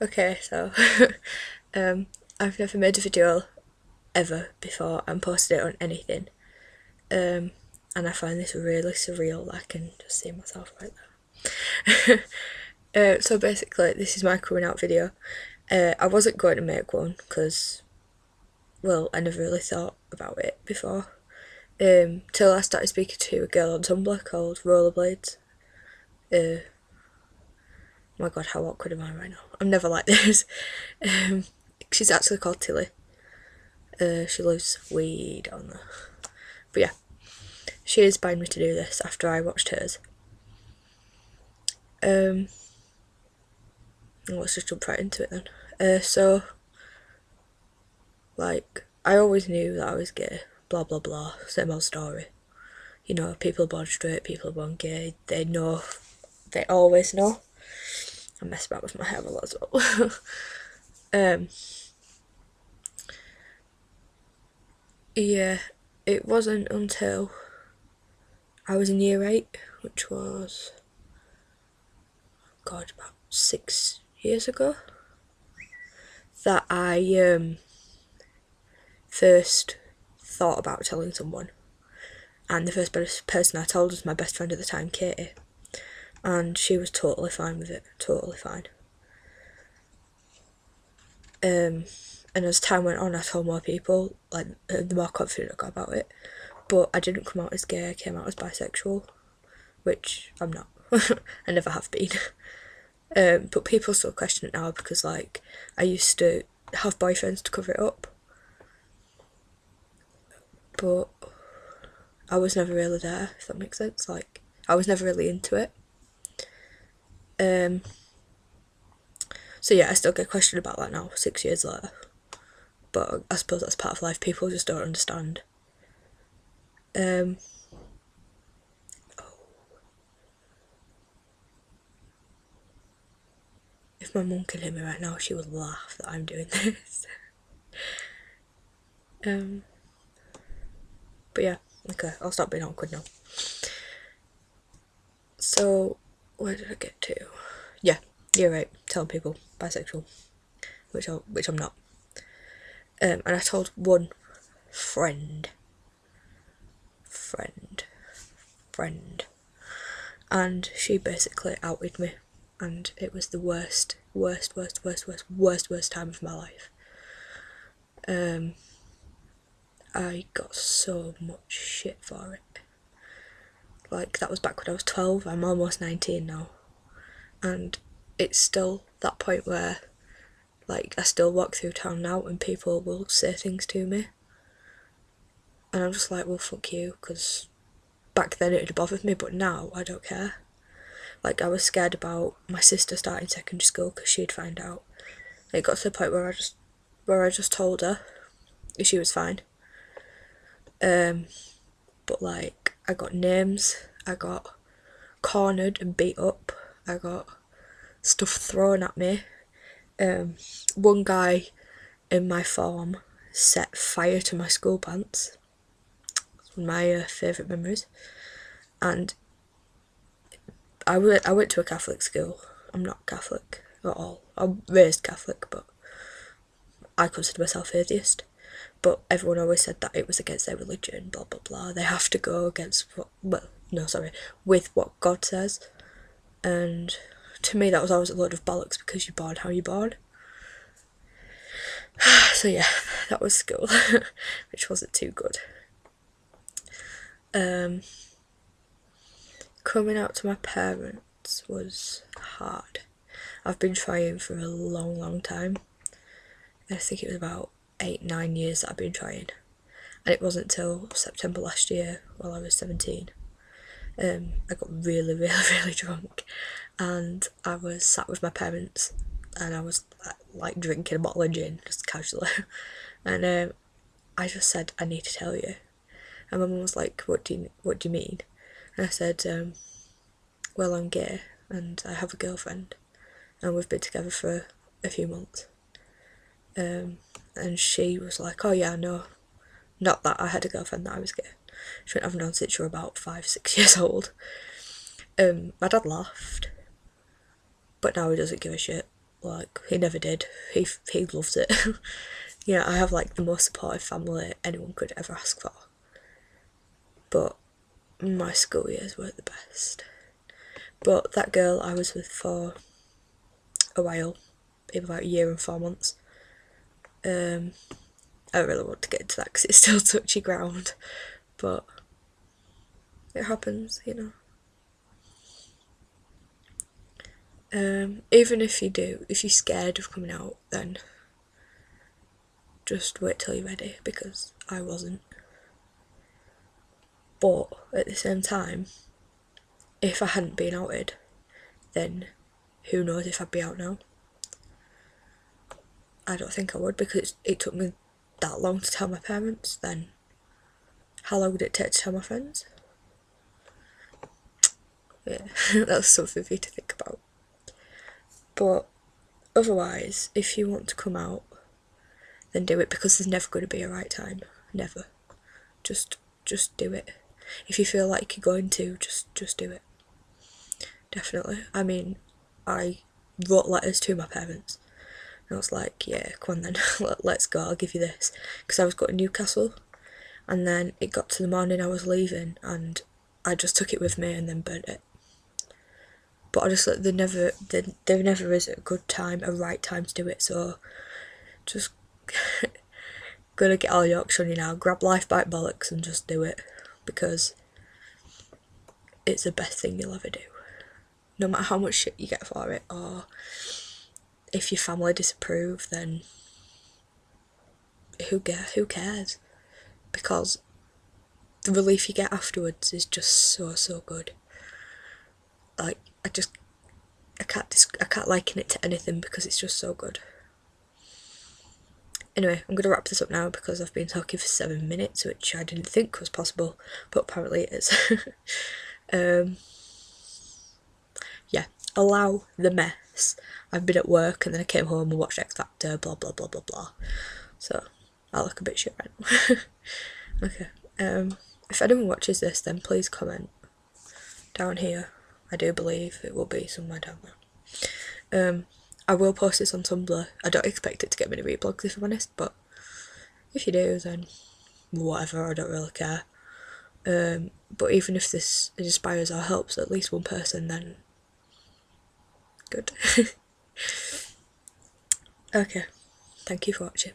Okay, so I've never made a video ever before and posted it on anything. And I find this really surreal that I can just see myself like that. So basically, this is my coming out video. I wasn't going to make one because, well, I never really thought about it before. Till I started speaking to a girl on Tumblr called Rollerblades. Oh my god, how awkward am I right now? I'm never like this. She's actually called Tilly. She lives way down there. But yeah, she inspired me to do this after I watched hers. Let's just jump right into it then. So, like, I always knew that I was gay, blah blah blah, same old story. You know, people are born straight, people are born gay, they know, they always know. I mess about with my hair a lot as well. Yeah, it wasn't until I was in year 8, which was, God, about 6 years ago, that I first thought about telling someone. And the first person I told was my best friend at the time, Katie. And she was totally fine with it, totally fine. And as time went on, I told more people, like, the more confident I got about it. But I didn't come out as gay, I came out as bisexual, which I'm not. I never have been. But people still question it now because, like, I used to have boyfriends to cover it up. But I was never really there, if that makes sense. Like, I was never really into it. So yeah, I still get questioned about that now, 6 years later. But I suppose that's part of life, people just don't understand. If my mum could hear me right now, she would laugh that I'm doing this. But yeah, okay, I'll stop being awkward now. So, where did I get to? Yeah, you're right, telling people bisexual, which I'm not. And I told one friend, and she basically outed me, and it was the worst time of my life. I got so much shit for it. Like, that was back when I was 12, I'm almost 19 now. And it's still that point where, like, I still walk through town now and people will say things to me. And I'm just like, well, fuck you, because back then it had bothered me, but now I don't care. Like, I was scared about my sister starting secondary school because she'd find out. It got to the point where I just told her she was fine. But like, I got names, I got cornered and beat up, I got stuff thrown at me. One guy in my form set fire to my school pants. It's one of my favourite memories. And I went to a Catholic school. I'm not Catholic at all. I'm raised Catholic, but I consider myself atheist. But everyone always said that it was against their religion, blah blah blah. They have to go against with what God says. And to me that was always a load of bollocks because you're born how you're born. So yeah, that was school, which wasn't too good. Coming out to my parents was hard. I've been trying for a long time. I think it was about 8-9 years that I've been trying, and it wasn't till September last year, while I was 17. I got really drunk, and I was sat with my parents, and I was like drinking a bottle of gin just casually, and I just said, I need to tell you. And my mum was like, what do you mean? And I said, well, I'm gay and I have a girlfriend and we've been together for a few months. And she was like, oh yeah, no, not that I had a girlfriend, that I was gay. She went, I've known since you were about 5-6 years old. My dad laughed, but now he doesn't give a shit. like, he never did. He loves it. You know, I have like the most supportive family anyone could ever ask for. But my school years weren't the best. But that girl I was with for a while, about a year and 4 months. I don't really want to get into that because it's still touchy ground, but it happens, you know. Even if if you're scared of coming out, then just wait till you're ready, because I wasn't. But at the same time, if I hadn't been outed, then who knows if I'd be out now. I don't think I would, because it took me that long to tell my parents. Then how long would it take to tell my friends? Yeah, that's something for you to think about. But otherwise, if you want to come out, then do it, because there's never going to be a right time. Never. Just do it. If you feel like you're going to, just do it. Definitely. I mean, I wrote letters to my parents. And I was like, yeah, come on then, let's go, I'll give you this. Because I was going to Newcastle. And then it got to the morning I was leaving, and I just took it with me and then burnt it. But honestly, there never is a good time, a right time to do it. So just gonna get all Yorkshire on you now. Grab life by bollocks and just do it, because it's the best thing you'll ever do. No matter how much shit you get for it, or if your family disapprove, then who cares? Because the relief you get afterwards is just so good. Like, I can't liken it to anything, because it's just so good. Anyway, I'm going to wrap this up now, because I've been talking for 7 minutes, which I didn't think was possible, but apparently it is. Yeah, allow the mess. I've been at work, and then I came home and watched X Factor, blah blah blah blah blah. So I look a bit shit right now. Okay. If anyone watches this, then please comment down here. I do believe it will be somewhere down there. I will post this on Tumblr. I don't expect it to get many reblogs, if I'm honest, but if you do, then whatever, I don't really care. But even if this inspires or helps at least one person, then good. Okay, thank you for watching.